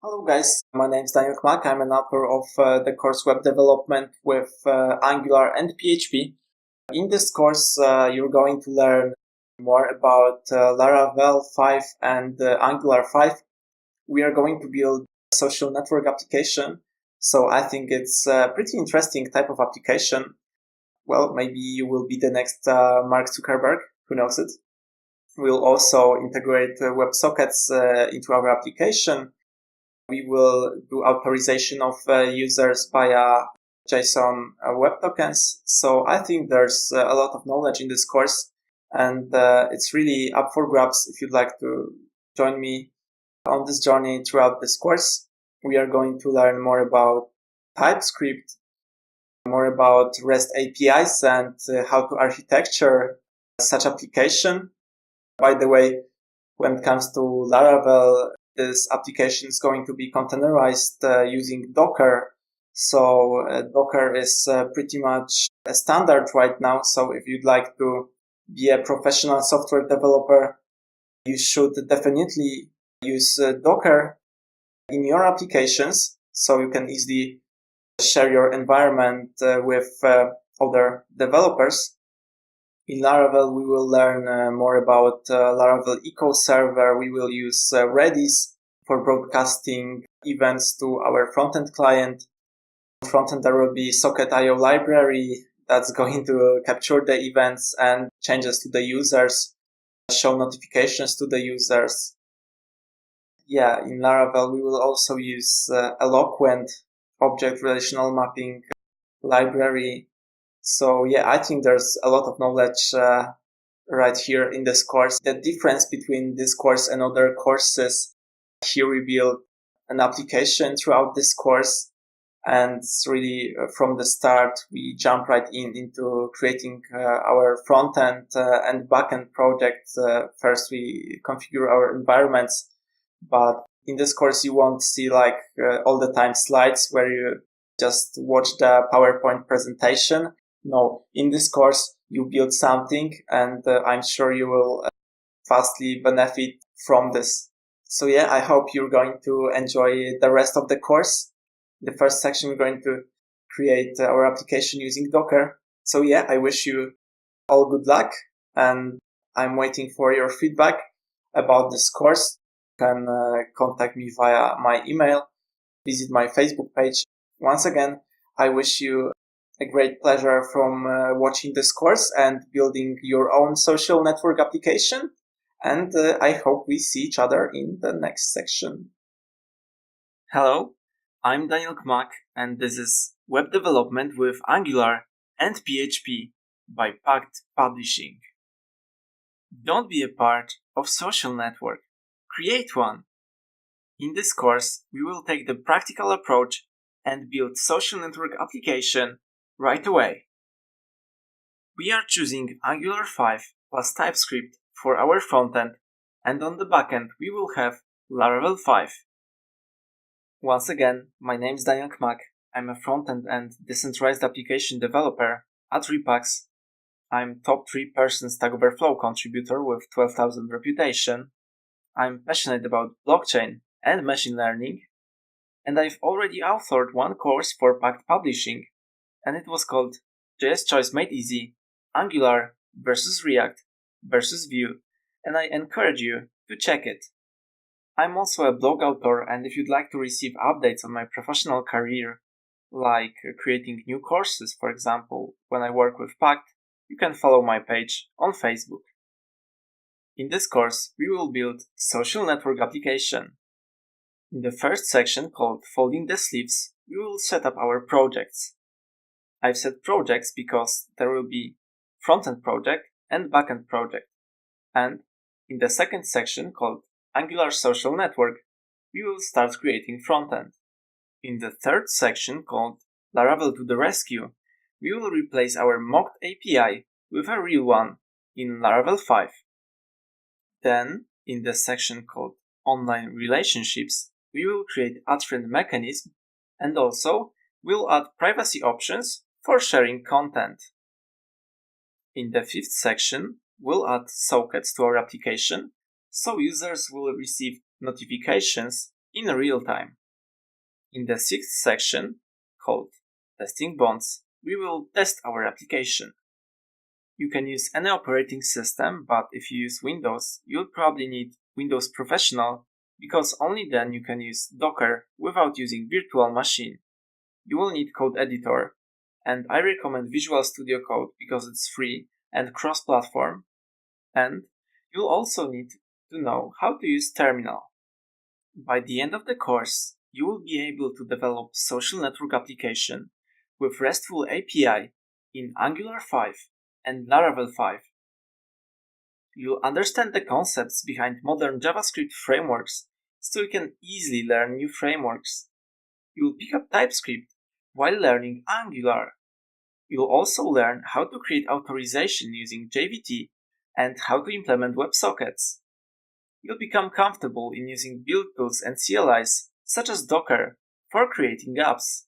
Hello guys, my name is Daniel Kmak. I'm an author of the course Web Development with Angular and PHP. In this course, you're going to learn more about Laravel 5 and Angular 5. We are going to build a social network application. So I think it's a pretty interesting type of application. Well, maybe you will be the next Mark Zuckerberg. Who knows it? We'll also integrate WebSockets into our application. We will do authorization of users via JSON web tokens. So I think there's a lot of knowledge in this course, and it's really up for grabs if you'd like to join me on this journey throughout this course. We are going to learn more about TypeScript, more about REST APIs and how to architecture such application. By the way, when it comes to Laravel, this application is going to be containerized using Docker. So Docker is pretty much a standard right now. So if you'd like to be a professional software developer, you should definitely use Docker in your applications so you can easily share your environment with other developers. In Laravel, we will learn more about Laravel Eco Server. We will use Redis for broadcasting events to our frontend client. On frontend, there will be Socket.io library that's going to capture the events and changes to the users, show notifications to the users. Yeah, in Laravel, we will also use Eloquent object relational mapping library. So yeah, I think there's a lot of knowledge right here in this course. The difference between this course and other courses, here we build an application throughout this course, and it's really from the start we jump right into creating our front end and back end project. First we configure our environments, but in this course you won't see like all the time slides where you just watch the PowerPoint presentation. No, in this course, you build something, and I'm sure you will vastly benefit from this. So yeah, I hope you're going to enjoy the rest of the course. The first section, we're going to create our application using Docker. So yeah, I wish you all good luck, and I'm waiting for your feedback about this course. You can contact me via my email, visit my Facebook page. Once again, I wish you a great pleasure from watching this course and building your own social network application. And I hope we see each other in the next section. Hello, I'm Daniel Kmak, and this is Web Development with Angular and PHP by Pact Publishing. Don't be a part of social network. Create one. In this course, we will take the practical approach and build social network application right away. We are choosing Angular 5 plus TypeScript for our frontend, and on the backend we will have Laravel 5. Once again, my name is Daniel Kmak. I'm a frontend and decentralized application developer at Repax. I'm top 3% Stack Overflow contributor with 12,000 reputation. I'm passionate about blockchain and machine learning, and I've already authored one course for Pact Publishing, and it was called JS Choice Made Easy, Angular versus React versus Vue, and I encourage you to check it. I'm also a blog author, and if you'd like to receive updates on my professional career, like creating new courses, for example, when I work with Pact, you can follow my page on Facebook. In this course, we will build social network application. In the first section called Folding the Sleeves, we will set up our projects. I've said projects because there will be front-end project and back-end project. And in the second section called Angular Social Network, we will start creating front-end. In the third section called Laravel to the Rescue, we will replace our mocked API with a real one in Laravel 5. Then, in the section called Online Relationships, we will create ad-friend mechanism, and also we'll add privacy options for sharing content. In the fifth section, we'll add sockets to our application, so users will receive notifications in real time. In the sixth section, called Testing Bonds, we will test our application. You can use any operating system, but if you use Windows, you'll probably need Windows Professional because only then you can use Docker without using virtual machine. You will need code editor, and I recommend Visual Studio Code because it's free and cross-platform, and you'll also need to know how to use terminal. By the end of the course, you will be able to develop social network application with RESTful API in Angular 5 and Laravel 5. You'll understand the concepts behind modern JavaScript frameworks so you can easily learn new frameworks. You'll pick up TypeScript while learning Angular. You'll also learn how to create authorization using JVT and how to implement WebSockets. You'll become comfortable in using build tools and CLIs such as Docker for creating apps.